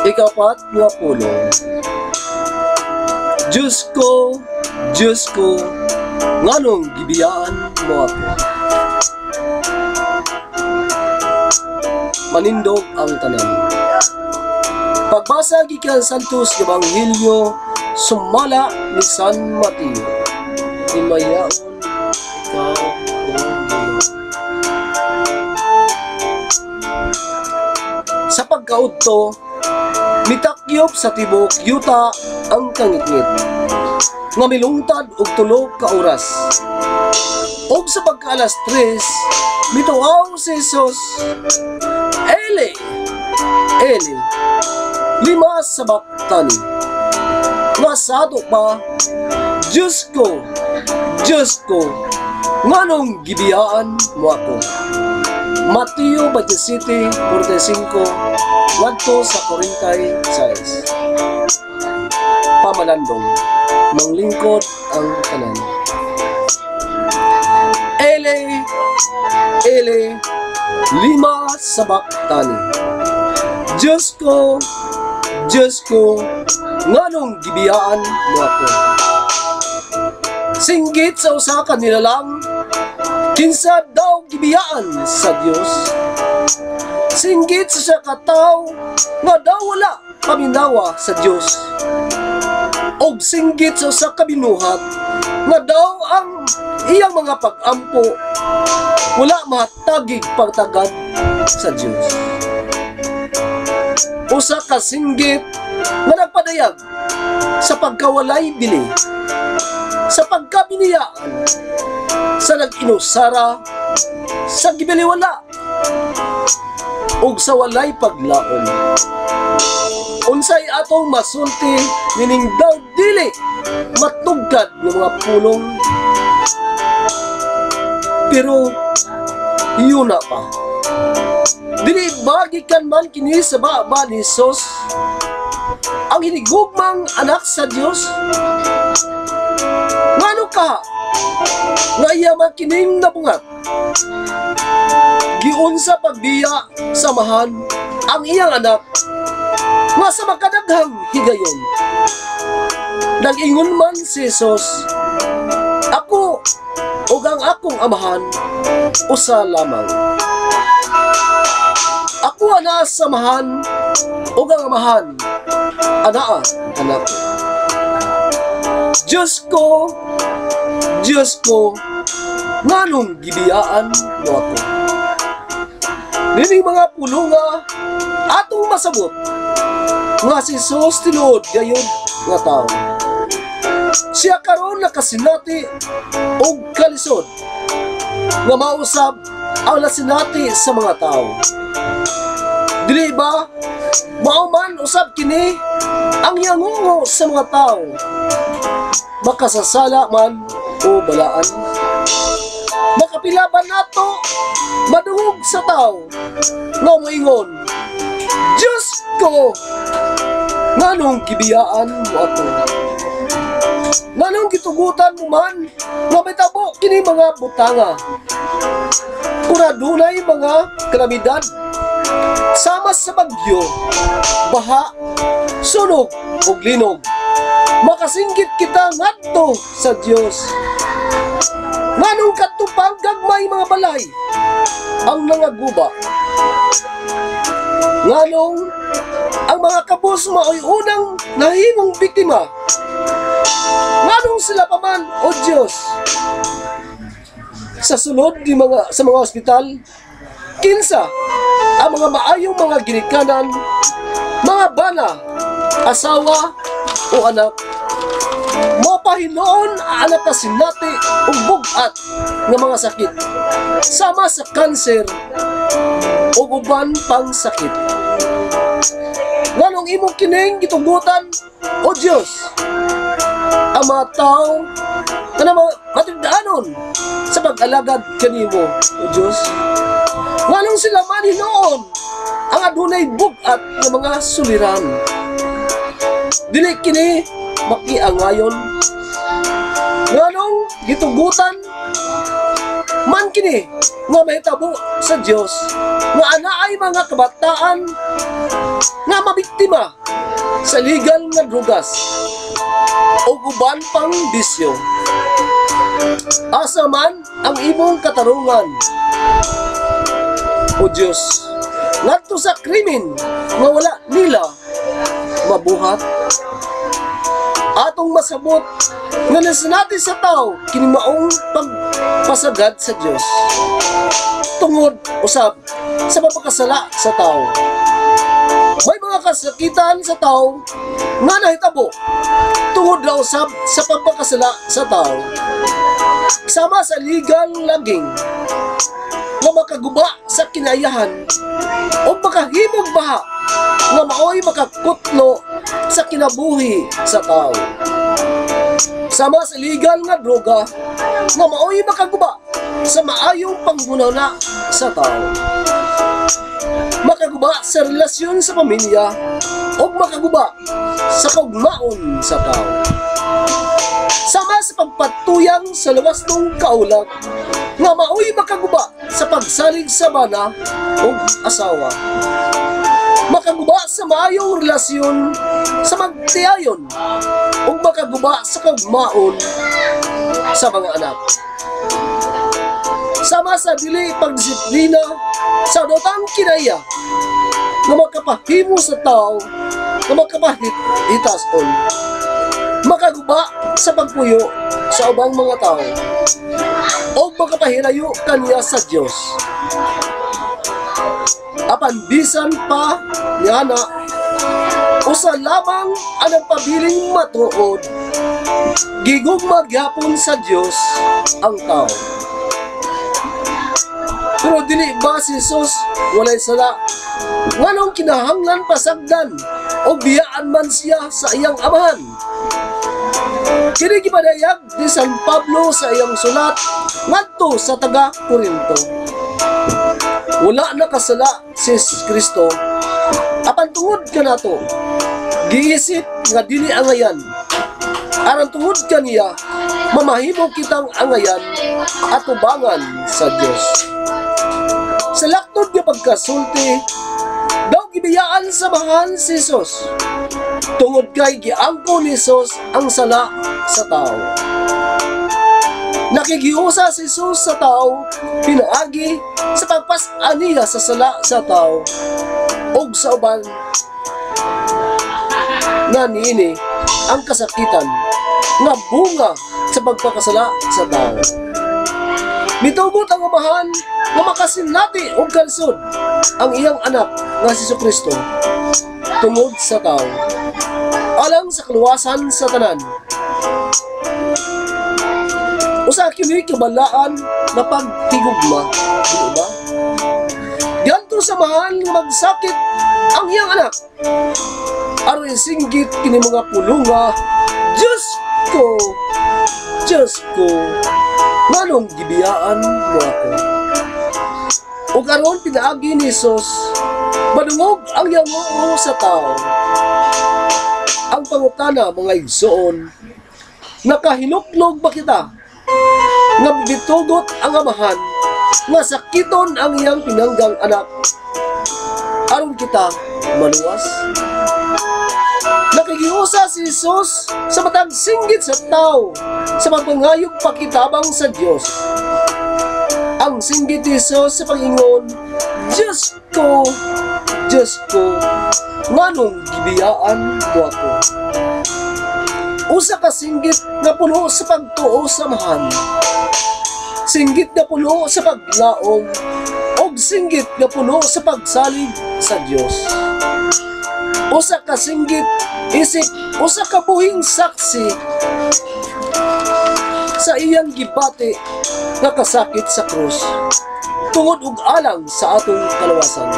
Ikapat nga pulong. Diyos ko, nganong gibiyaan mo ako. Manindog ang tanan. Pagbasa gikan Santos Ebanghelyo sumala ni San Mateo. Himayaon ikaw o Ginoo. Sa pagkaudto, mitakyop sa tibok yuta ang kangitngit nga milungtad og 3 ka oras. Og sa pagkaalas 3, mituaw si Jesus, Eli, Eli, lima sabaktani. Nga sado pa, Diyos ko, nganong gibiyaan mo ako. Mateo 27:45 ngadto sa 46. Pamalandong, manglingkod ang tanan. Eli, Eli, lima sabaktani. Diyos ko, nganong gibiyaan mo ako. Singgit sa usa ka nilalang, kinsa daw gibiyaan sa Dios. Singgit sa siya ka tawo nga daw wala paminawa sa Dios. Og singgit sa usa ka binuhat nga daw ang iyang mga pag-ampo wala mahatagig pagtagad sa Dios. Usa ka singgit nga nagpadayag sa pagkawalay bili, sa pagkabiniyaan, sa nag-inusara, sa gibiliwala, ug sa walay paglaom. Unsay atong masulti nining daw dili matugkad ng mga pulong, pero yun na pa. Dili bagikan man kini sa baba ni Jesus ang hinigugmang anak sa Dios. Ngano ka nga iya man kining nabungat? Giun sa pagbiya samahan ang iyang anak nga sa makadaghang higayon. Nag-ingon man si Jesus, ako ug ang akong amahan usa lamang. Ako ana samahan ug ang amahan anaa anak. Diyos ko, nganong gibiyaan mo ako. Nining mga pulunga atong masabot nga si Jesus tinuod gayon nga tao. Siya karon nakasinati og kalisod nga mausab ang nasinati sa mga tao. Dili ba mao man usab kini ang yangungo sa mga tao, makasasala man o balaan. Makapilaban nato madungog sa tao nga moingon, Diyos ko, nganong gibiyaan mo ako. Nganong gitugutan mo man nga may tabo kini mga butanga. Kura dunay mga kalamidad sama sa bagyo, baha, sunog ug linog, makasinggit kita ngadto sa Dios. Nganong katupang gagmay mga balay ang nangaguba. Nganong ang mga kabus maoy unang nahimong biktima. Nganong sila pa man, O Dios? Sa sunod di sa mga ospital, kinsa ang mga maayong mga ginikanan, mga bana, asawa o anak, mapahinoon anak na sinati o bugat ng mga sakit, sama sa kanser o uban pang sakit. Nganong imong kining gitugutan, O Diyos, ang mga tao na matindaanon sa pag-alagad kanimo, O Diyos. Nganong sila maninoon ang adunay bugat ng mga suliran. Dili kini makiangayon. Nganong gitugutan Man kini nga mahitabo sa Dios nga anaay mga kabataan nga mabiktima sa legal nga drugas o uban pang bisyo. Asa man ang imong katarungan, O Diyos, ngadto sa krimen nga wala nila mabuhat. Atong masabot nga nasinati sa tao kini maong pagpasagad sa Dios tungod usab sa pagpakasala sa tao. May mga kasakitan sa tao nga nahitabo tungod raw usab sa pagpakasala sa tao. Sama sa legal laging nga makaguba sa kinayahan o makahimog baha nga maoy makakutlo sa kinabuhi sa tao. Sama sa legal nga droga nga maoy makaguba sa maayong pangguna sa tao. Makaguba sa relasyon sa pamilya o makaguba sa kaugmaon sa tao. Sama sa pagpatuyang sa lawas ng kaulag nga maoy makaguba sa pagsalig sa bana o asawa. Makaguba sa maayong relasyon sa magtiayon o makaguba sa kaugmaon sa mga anak. Sama sa dili pagdisiplina sa dotang kinaya nga makapahimo sa tao nga makapahitason. Makaguba sa pagpuyo sa ubang mga tao o makapahirayo kaniya sa Dios. Apan bisan pa niana usa lamang ang nagpabiling matuod, gigugma gyapon sa Dios ang tao. Pero dili ba si Jesus walay sala nganong kinahanglan pasagdan o biyaan man siya sa iyang amahan? Kini gipadayag ni San Pablo sa iyang sulat ngadto sa taga Corinto. Wala na kasala si Kristo, apan tungod kanato giisip nga dili angayan. Aron tungod kaniya mamahimo kitang angayan at tubangan sa Dios. Sa laktod nga pagkasulti daw gibiyaan sa mahal si Jesus tungod kay giangko ni Jesus ang sala sa tao. Nakigiusa si Jesus sa tao pinaagi sa pagpas-aniya sa sala sa tao ug sa uban nga niini ang kasakitan nga bunga sa pagpakasala sa tao. Mitugot ang amahan nga makasinati og kalsod ang iyang anak nga si Kristo tungod sa tao alang sa kaluwasan sa tanan. Usa kini kabalaan na pagtigugma, di ba? Diadto sa mahal nga magsakit ang iyang anak aron isinggit kini mga pulunga. Diyos ko, nganong gibiyaan mo ako? O karon pinaagi ni Jesus, madungog ang iyang ulo sa tao. Ang pangutana mga igsoon, nakahinuklog ba kita nga bitugot ang amahan nga sakiton ang iyang pinanggang anak aron kita maluwas? Nakigiusa si Jesus sa matag singgit sa tao sa pagpangayog pakitabang sa Dios. Ang singgit ni Jesus sa pangingon, Diyos ko, nganong gibiyaan mo ako? Usa ka singgit na puno sa pagtuo sa mahal, singgit na puno sa paglaom, o singgit na puno sa pagsalig sa Dios. Usa ka singgit isip, usa ka buhing saksi sa iyang gibati nga kasakit sa krus tungod ug alang sa atong kalawasan.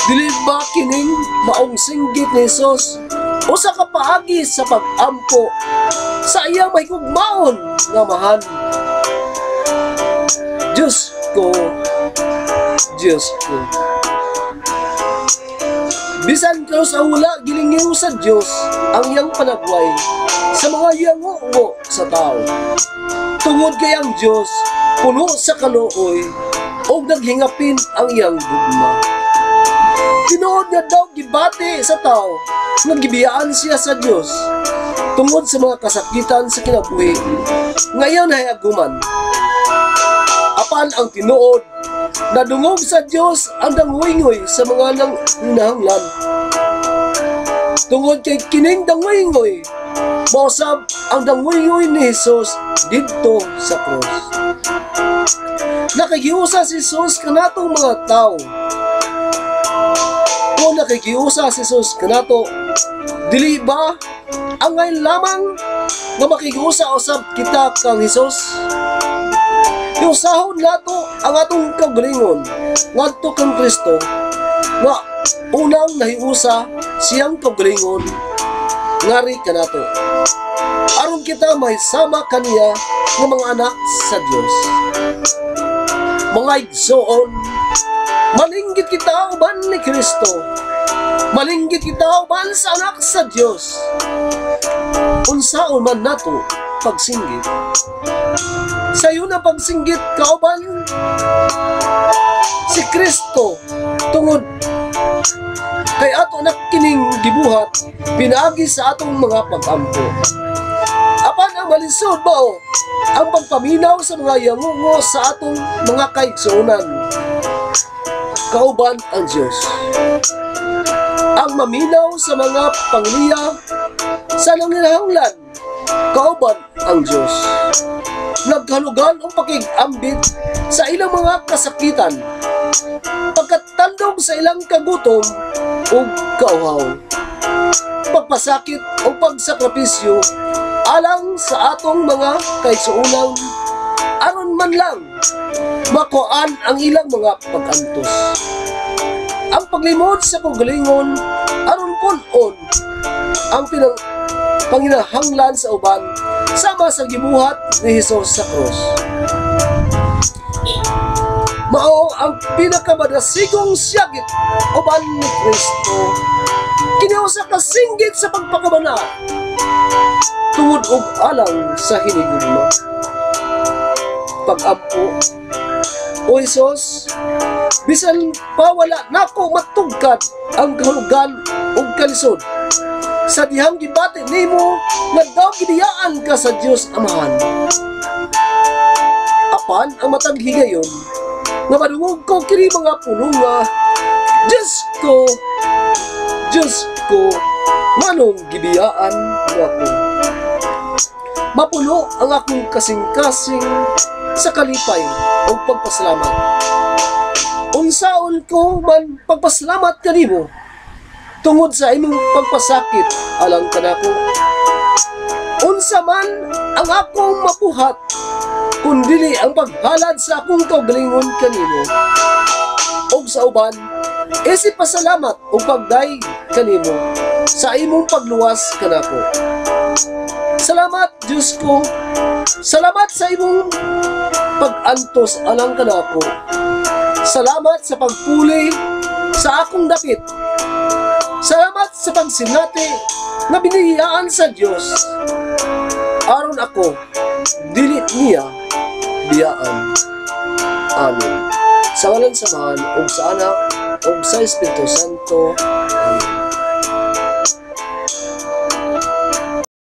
Dili ba kining maong singgit ni Jesus usa ka paagi sa pag-ampo sa iyang mahigugmaon nga mahal? Diyos ko, Bisan kayo sa wala gilingiw sa Dios ang iyang panagway sa mga yango sa tao. Tungod kay ang Dios puno sa kaluoy o naghingapin ang iyang gugma. Tinuod nga daw gibati sa tao nga gibiyaan siya sa Dios tungod sa mga kasakitan sa kinabuhi ngayon ay aguman. Apan ang tinuod nadungog sa Dios ang danguingoy sa mga nanginahanglan. Tungod kay kining danguingoy, mausab ang danguingoy ni Jesus didto sa krus. Nakikiusa si Jesus kanatong mga tao. Kung nakikiusa si Jesus kanato, dili ba ang ngayon lamang nga makikiusa usab kita kang Jesus? Yung sahod nato ang atong kaugalingon ngadto kang Kristo nga unang nahiusa siyang kaugalingon ngari kanato aron kita mahisama kaniya ng mga anak sa Dios. Mga igsoon, malinggit kita uban ni Kristo, malinggit kita uban sa anak sa Dios. Unsaon man nato pagsinggit, sayo na pagsinggit kauban si Kristo tungod kay ato na kining gibuhat pinaagi sa atong mga pag-ampo. Apan ang malisod bao ang pagpaminaw sa mga yangungo sa atong mga kaigsuonan kauban ang Dios. Ang maminaw sa mga pangliya sa nanginahanglan kauban ang Dios. Naghalugan o pakig-ambit sa ilang mga kasakitan, pagkatandog sa ilang kagutom o kauhaw, pagpasakit o pagsakripisyo alang sa atong mga kaigsuonan aron man lang makuan ang ilang mga pag-antos. Ang paglimod sa kaugalingon aron punon ang panginahanglan sa uban sama sa gibuhat ni Jesus sa krus. Mao ang pinakamadasigong siyagit uban ni Kristo. Kiniusa ka singgit sa pagpakabana tungod og alang sa hinigugma. Pag-ampo, O Jesus, bisan pa wala nako matugkad ang kahulugan ug kalisod sa dihang gibati nimo nga daw gidiyaan ka sa Dios Amahan. Apan ang matag higayon nga madungog ko kini mga pulunga, Diyos ko, manong gibiyaan mo ako. Mapuno ang akong kasing-kasing sa kalipay o pagpasalamat. Unsaon ko man pagpasalamat kanimo tungod sa imong pagpasakit alang kanako. Unsa man ang akong mabuhat kundili ang paghalad sa akong kaugalingon kanimo. Og sa uban, isip pasalamat o pagday kanimo sa imong pagluwas kanako. Salamat Diyos ko, salamat sa imong pag-antos alang kanako. Salamat sa pagpuli sa akong dapit. Salamat sa pagsinati na binihiyaan sa Diyos. Aron ako, dili niya biyaan. Amen. Sa ngalan samahan, o sa anak, o sa Espiritu Santo. Amen.